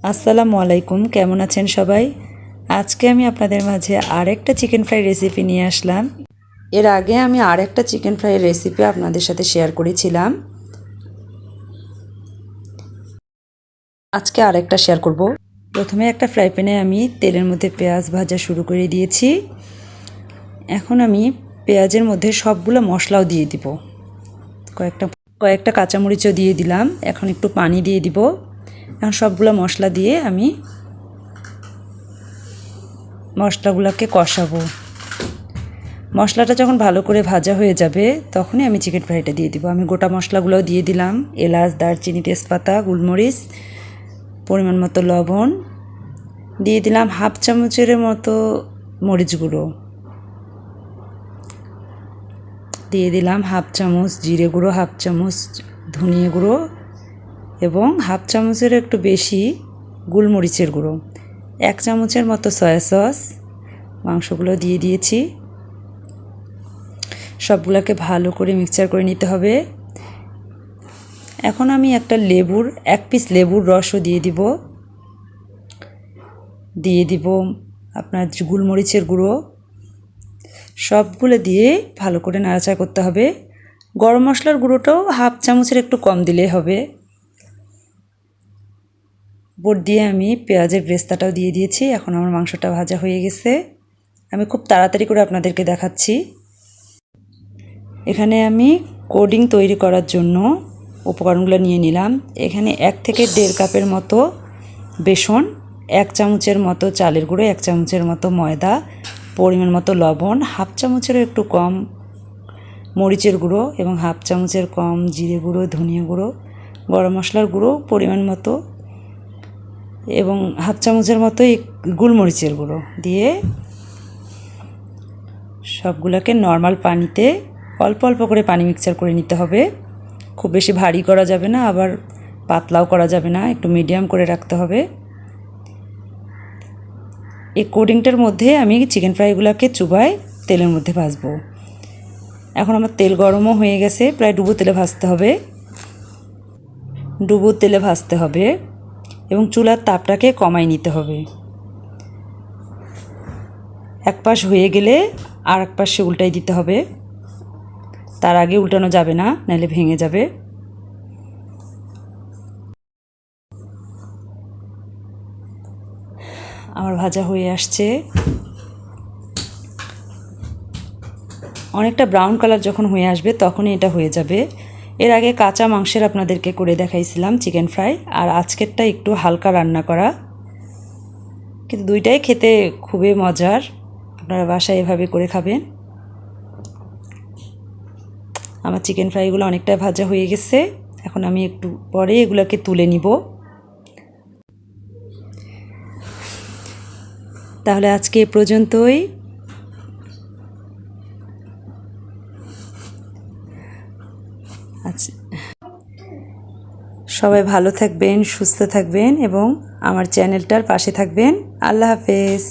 আসসালামু আলাইকুম, কেমন আছেন সবাই? আজকে আমি আপনাদের মাঝে আরেকটা চিকেন ফ্রাই রেসিপি নিয়ে আসলাম। এর আগে আমি আরেকটা চিকেন ফ্রাইয়ের রেসিপি আপনাদের সাথে শেয়ার করেছিলাম। আজকে আরেকটা শেয়ার করব। প্রথমে একটা ফ্রাই প্যানে আমি তেলের মধ্যে পেঁয়াজ ভাজা শুরু করে দিয়েছি। এখন আমি পেঁয়াজের মধ্যে সবগুলো মশলাও দিয়ে দিব। কয়েকটা কাঁচামরিচও দিয়ে দিলাম। এখন একটু পানি দিয়ে দিব। এখন সবগুলো মশলা দিয়ে আমি মশলাগুলোকে কষাবো। মশলাটা যখন ভালো করে ভাজা হয়ে যাবে তখনই আমি চিকেন ফ্রাইটা দিয়ে দিব। আমি গোটা মশলাগুলোও দিয়ে দিলাম, এলাচ, দারচিনি, তেজপাতা, গোলমরিচ, পরিমাণ মতো লবণ, দিয়ে দিলাম হাফ চামচের মতো মরিচ গুঁড়ো, দিয়ে দিলাম হাফ চামচ জিরে গুঁড়ো, হাফ চামচ ধনিয়া গুঁড়ো এবং হাফ চামচের একটু বেশি গোলমরিচের গুঁড়ো, 1 চামচের মতো সয়া সস। মাংসগুলো দিয়ে দিয়েছি। সবগুলোকে ভালো করে মিক্সচার করে নিতে হবে। এখন আমি একটা এক পিস লেবুর রসও দিয়ে দিব আপনার গোলমরিচের গুঁড়ো। সবগুলো দিয়ে ভালো করে নাড়াচাড়া করতে হবে। গরম মশলার গুঁড়োটাও হাফ চামচের একটু কম দিলেই হবে। উপর দিয়ে আমি পেঁয়াজের ব্রেস্তাটাও দিয়ে দিয়েছি। এখন আমার মাংসটা ভাজা হয়ে গেছে। আমি খুব তাড়াতাড়ি করে আপনাদেরকে দেখাচ্ছি। এখানে আমি কোডিং তৈরি করার জন্য উপকরণগুলো নিয়ে নিলাম। এখানে 1 থেকে 1.5 কাপের মতো বেসন, 1 চামচের মতো চালের গুঁড়ো, 1 চামচের মতো ময়দা, পরিমাণ মতো লবণ, হাফ চামচেরও একটু কম মরিচের গুঁড়ো এবং হাফ চামচের কম জিরে গুঁড়ো, ধনিয়া গুঁড়ো, গরম মশলার গুঁড়ো পরিমাণ মতো এবং হাফ চামচের মতো গোলমরিচের গুঁড়ো দিয়ে সবগুলোকে নর্মাল পানিতে অল্প অল্প করে পানি মিক্সচার করে নিতে হবে। খুব বেশি ভারী করা যাবে না, আবার পাতলাও করা যাবে না, একটু মিডিয়াম করে রাখতে হবে। এই কোডিংটার মধ্যে আমি চিকেন ফ্রাইগুলোকে চুবাই তেলের মধ্যে ভাজবো। এখন আমার তেল গরমও হয়ে গেছে, প্রায় ডুবো তেলে ভাজতে হবে এবং চুলার তাপটাকে কমাই নিতে হবে। এক পাশ হয়ে গেলে আর এক পাশে উল্টাই দিতে হবে। তার আগে উল্টানো যাবে না, নাহলে ভেঙে যাবে। আমার ভাজা হয়ে আসছে। অনেকটা ব্রাউন কালার যখন হয়ে আসবে তখনই এটা হয়ে যাবে। এর আগে কাঁচা মাংসের আপনাদেরকে করে দেখাইছিলাম চিকেন ফ্রাই, আর আজকেরটা একটু হালকা রান্না করা, কিন্তু দুইটাই খেতে খুবই মজার। আপনারা বাসায় এভাবে করে খাবেন। আমার চিকেন ফ্রাইগুলো অনেকটা ভাজা হয়ে গেছে। এখন আমি একটু পরে এগুলোকে তুলে নিব। তাহলে আজকে এ পর্যন্তই। আচ্ছা, সবাই ভালো থাকবেন, সুস্থ থাকবেন এবং আমার চ্যানেলটার পাশে থাকবেন। আল্লাহ হাফেজ।